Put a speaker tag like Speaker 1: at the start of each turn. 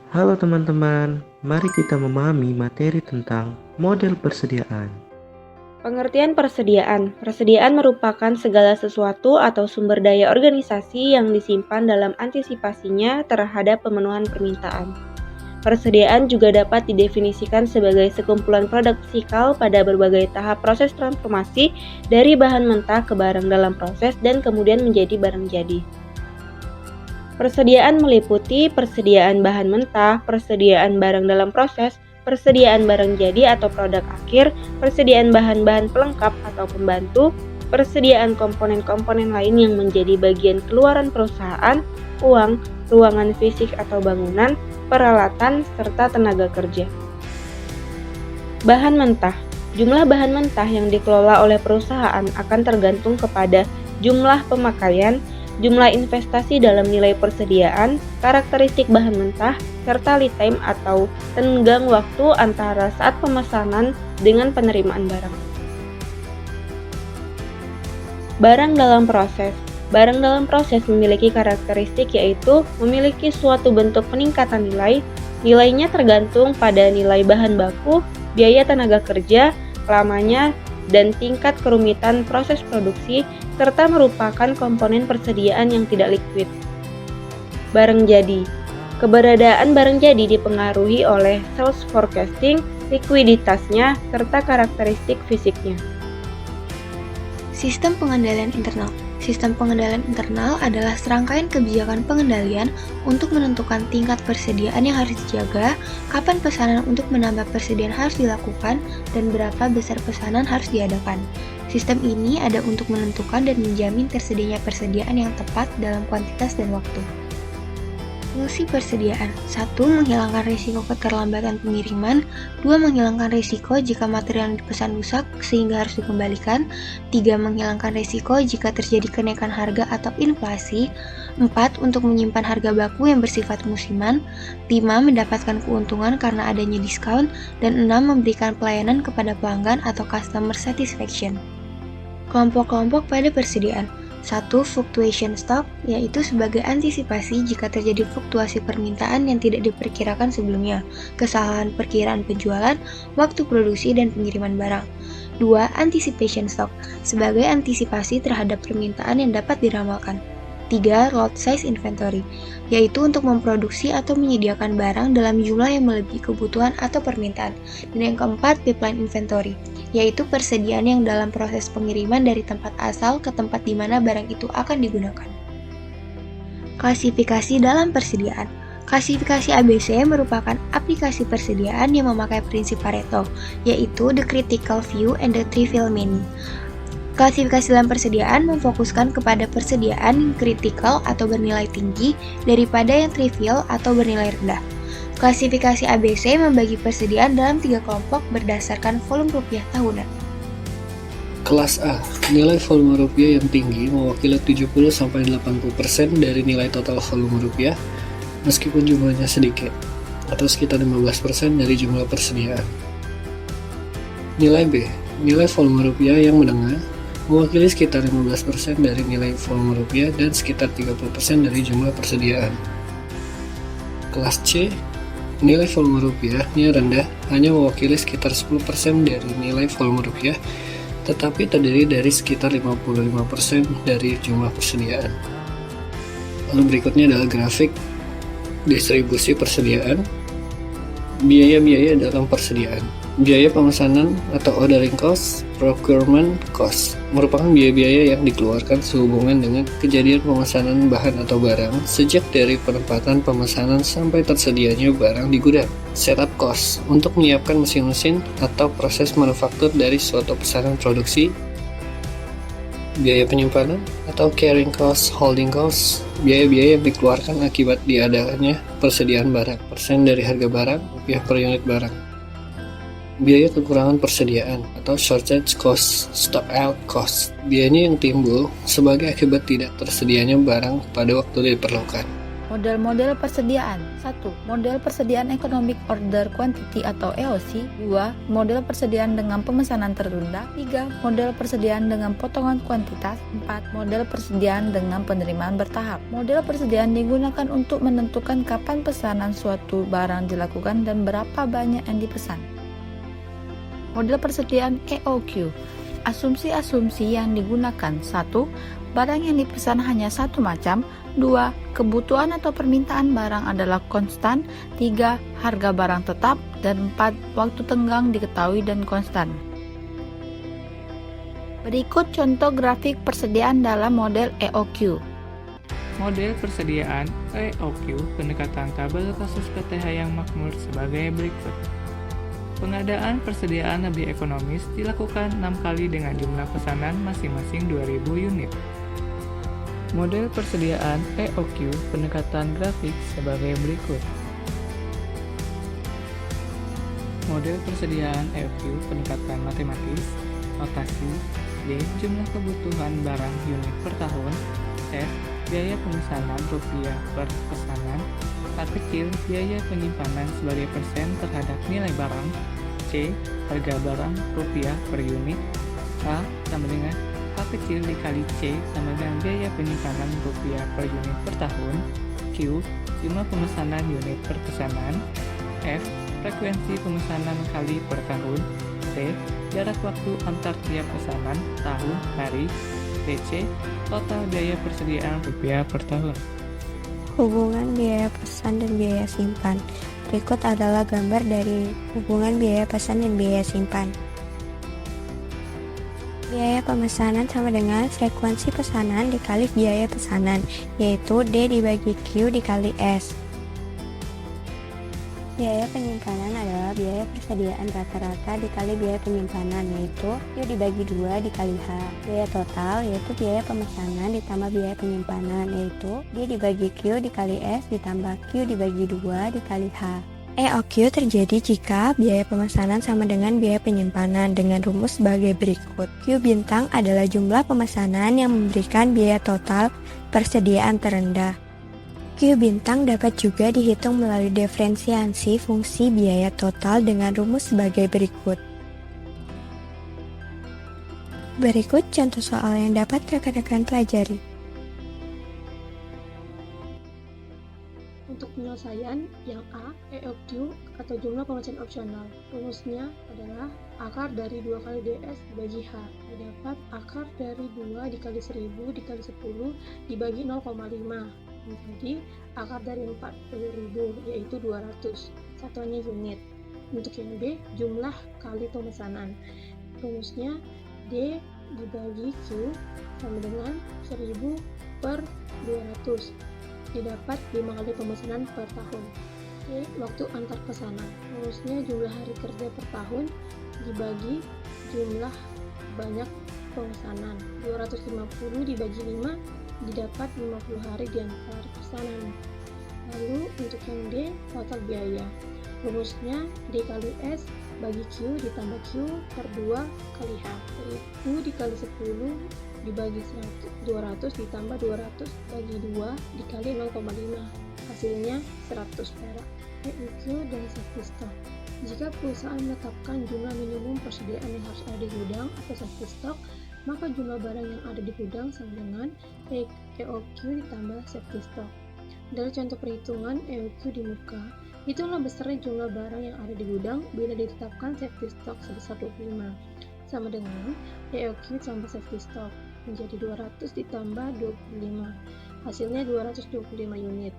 Speaker 1: Halo teman-teman, mari kita memahami materi tentang model persediaan.
Speaker 2: Pengertian persediaan. Persediaan merupakan segala sesuatu atau sumber daya organisasi yang disimpan dalam antisipasinya terhadap pemenuhan permintaan. Persediaan juga dapat didefinisikan sebagai sekumpulan produk fisikal pada berbagai tahap proses transformasi dari bahan mentah ke barang dalam proses dan kemudian menjadi barang jadi. Persediaan meliputi persediaan bahan mentah, persediaan barang dalam proses, persediaan barang jadi atau produk akhir, persediaan bahan-bahan pelengkap atau pembantu, persediaan komponen-komponen lain yang menjadi bagian keluaran perusahaan, uang, ruangan fisik atau bangunan, peralatan, serta tenaga kerja. Bahan mentah. Jumlah bahan mentah yang dikelola oleh perusahaan akan tergantung kepada jumlah pemakaian, jumlah investasi dalam nilai persediaan, karakteristik bahan mentah, serta lead time atau tenggang waktu antara saat pemesanan dengan penerimaan barang. Barang dalam proses. Barang dalam proses memiliki karakteristik yaitu memiliki suatu bentuk peningkatan nilai. Nilainya tergantung pada nilai bahan baku, biaya tenaga kerja, lamanya, dan tingkat kerumitan proses produksi, serta merupakan komponen persediaan yang tidak liquid. Barang jadi. Keberadaan barang jadi dipengaruhi oleh sales forecasting, likuiditasnya, serta karakteristik fisiknya.
Speaker 3: Sistem pengendalian internal. Sistem pengendalian internal adalah serangkaian kebijakan pengendalian untuk menentukan tingkat persediaan yang harus dijaga, kapan pesanan untuk menambah persediaan harus dilakukan, dan berapa besar pesanan harus diadakan. Sistem ini ada untuk menentukan dan menjamin tersedianya persediaan yang tepat dalam kuantitas dan waktu. Fungsi persediaan. 1. Menghilangkan risiko keterlambatan pengiriman. 2. Menghilangkan risiko jika material yang dipesan rusak sehingga harus dikembalikan. 3. Menghilangkan risiko jika terjadi kenaikan harga atau inflasi. 4. Untuk menyimpan harga baku yang bersifat musiman. 5. Mendapatkan keuntungan karena adanya diskon. Dan 6. Memberikan pelayanan kepada pelanggan atau customer satisfaction. Kelompok-kelompok pada persediaan. 1. Fluctuation stock, yaitu sebagai antisipasi jika terjadi fluktuasi permintaan yang tidak diperkirakan sebelumnya, kesalahan perkiraan penjualan, waktu produksi, dan pengiriman barang. 2. Anticipation stock, sebagai antisipasi terhadap permintaan yang dapat diramalkan. 3. Lot size inventory, yaitu untuk memproduksi atau menyediakan barang dalam jumlah yang melebihi kebutuhan atau permintaan. Dan yang keempat, pipeline inventory, yaitu persediaan yang dalam proses pengiriman dari tempat asal ke tempat di mana barang itu akan digunakan. Klasifikasi dalam persediaan. Klasifikasi ABC merupakan aplikasi persediaan yang memakai prinsip Pareto, yaitu the critical few and the trivial many. Klasifikasi dalam persediaan memfokuskan kepada persediaan yang kritikal atau bernilai tinggi daripada yang trivial atau bernilai rendah. Klasifikasi ABC membagi persediaan dalam 3 kelompok berdasarkan volume rupiah tahunan.
Speaker 4: Kelas A, nilai volume rupiah yang tinggi mewakili 70-80% dari nilai total volume rupiah meskipun jumlahnya sedikit, atau sekitar 15% dari jumlah persediaan. Nilai B, nilai volume rupiah yang menengah mewakili sekitar 15% dari nilai volume rupiah dan sekitar 30% dari jumlah persediaan. Kelas C, nilai volume rupiahnya rendah hanya mewakili sekitar 10% dari nilai volume rupiah, tetapi terdiri dari sekitar 55% dari jumlah persediaan. Lalu berikutnya adalah grafik distribusi persediaan. Biaya-biaya dalam persediaan. Biaya pemesanan atau ordering cost, procurement cost, merupakan biaya-biaya yang dikeluarkan sehubungan dengan kejadian pemesanan bahan atau barang sejak dari penempatan pemesanan sampai tersedianya barang di gudang. Setup cost, untuk menyiapkan mesin-mesin atau proses manufaktur dari suatu pesanan produksi. Biaya penyimpanan atau carrying cost, holding cost, biaya-biaya yang dikeluarkan akibat diadakannya persediaan barang, persen dari harga barang, rupiah per unit barang. Biaya kekurangan persediaan atau shortage cost, stock out cost, biayanya yang timbul sebagai akibat tidak tersedianya barang pada waktu diperlukan.
Speaker 5: Model-model persediaan. 1. Model persediaan Economic Order Quantity atau EOQ. 2. Model persediaan dengan pemesanan tertunda. 3. Model persediaan dengan potongan kuantitas. 4. Model persediaan dengan penerimaan bertahap. Model persediaan digunakan untuk menentukan kapan pesanan suatu barang dilakukan dan berapa banyak yang dipesan. Model persediaan EOQ. Asumsi-asumsi yang digunakan. 1. Barang yang dipesan hanya satu macam. 2. Kebutuhan atau permintaan barang adalah konstan. 3. Harga barang tetap. Dan 4. Waktu tenggang diketahui dan konstan. Berikut contoh grafik persediaan dalam model EOQ.
Speaker 6: Model persediaan EOQ pendekatan tabel kasus PTH yang makmur sebagai berikut. Pengadaan persediaan lebih ekonomis dilakukan 6 kali dengan jumlah pesanan masing-masing 2.000 unit. Model persediaan EOQ pendekatan grafik sebagai berikut. Model persediaan EOQ pendekatan matematis, notasi, D. Jumlah kebutuhan barang unit per tahun, F. Biaya pemesanan rupiah per pesanan, H kecil biaya penyimpanan sebagai persen terhadap nilai barang, C. Harga barang rupiah per unit, H sama dengan H kecil dikali C sama dengan biaya penyimpanan rupiah per unit per tahun, Q. Jumlah pemesanan unit per pesanan, F. Frekuensi pemesanan kali per tahun, T. Jarak waktu antar tiap pesanan, tahun, hari, DC. Total biaya persediaan rupiah per tahun.
Speaker 7: Hubungan biaya pesan dan biaya simpan. Berikut adalah gambar dari hubungan biaya pesan dan biaya simpan. Biaya pemesanan sama dengan frekuensi pesanan dikali biaya pesanan, yaitu D dibagi Q dikali S. Biaya penyimpanan adalah biaya persediaan rata-rata dikali biaya penyimpanan, yaitu Q dibagi 2 dikali H. Biaya total yaitu biaya pemesanan ditambah biaya penyimpanan, yaitu D dibagi Q dikali S ditambah Q dibagi 2 dikali H. EOQ terjadi jika biaya pemesanan sama dengan biaya penyimpanan dengan rumus sebagai berikut. Q bintang adalah jumlah pemesanan yang memberikan biaya total persediaan terendah. Q bintang dapat juga dihitung melalui diferensiasi fungsi biaya total dengan rumus sebagai berikut. Berikut contoh soal yang dapat rekan-rekan pelajari.
Speaker 8: Untuk penyelesaian yang A, EOQ atau jumlah pemesanan opsional. Rumusnya adalah akar dari 2 kali DS dibagi H. Didapat akar dari 2 dikali 1000 dikali 10 dibagi 0,5. Menjadi akar dari 40.000 yaitu 200. Satuannya unit. Untuk yang B, jumlah kali pemesanan. Rumusnya D dibagi Q sama dengan 1000 per 200. Didapat 5 kali pemesanan per tahun. C. Waktu antar pesanan. Rumusnya jumlah hari kerja per tahun dibagi jumlah banyak pemesanan. 250 dibagi 5 didapat 50 hari di antar pesanan. Lalu untuk yang D, total biaya. Rumusnya D kali S bagi Q ditambah Q per 2 kali H. 1000 dikali 10 dibagi 200 ditambah 200 bagi 2 dikali 0,5. Hasilnya 100 perak. EOQ dan safety stock. Jika perusahaan menetapkan jumlah minimum persediaan yang harus ada di gudang atau safety stock, maka jumlah barang yang ada di gudang sama dengan EOQ ditambah safety stock. Dari contoh perhitungan EOQ di muka, hitunglah besarnya jumlah barang yang ada di gudang bila ditetapkan safety stock sebesar 25, sama dengan EOQ tambah safety stock menjadi 200 ditambah 25, hasilnya 225 unit.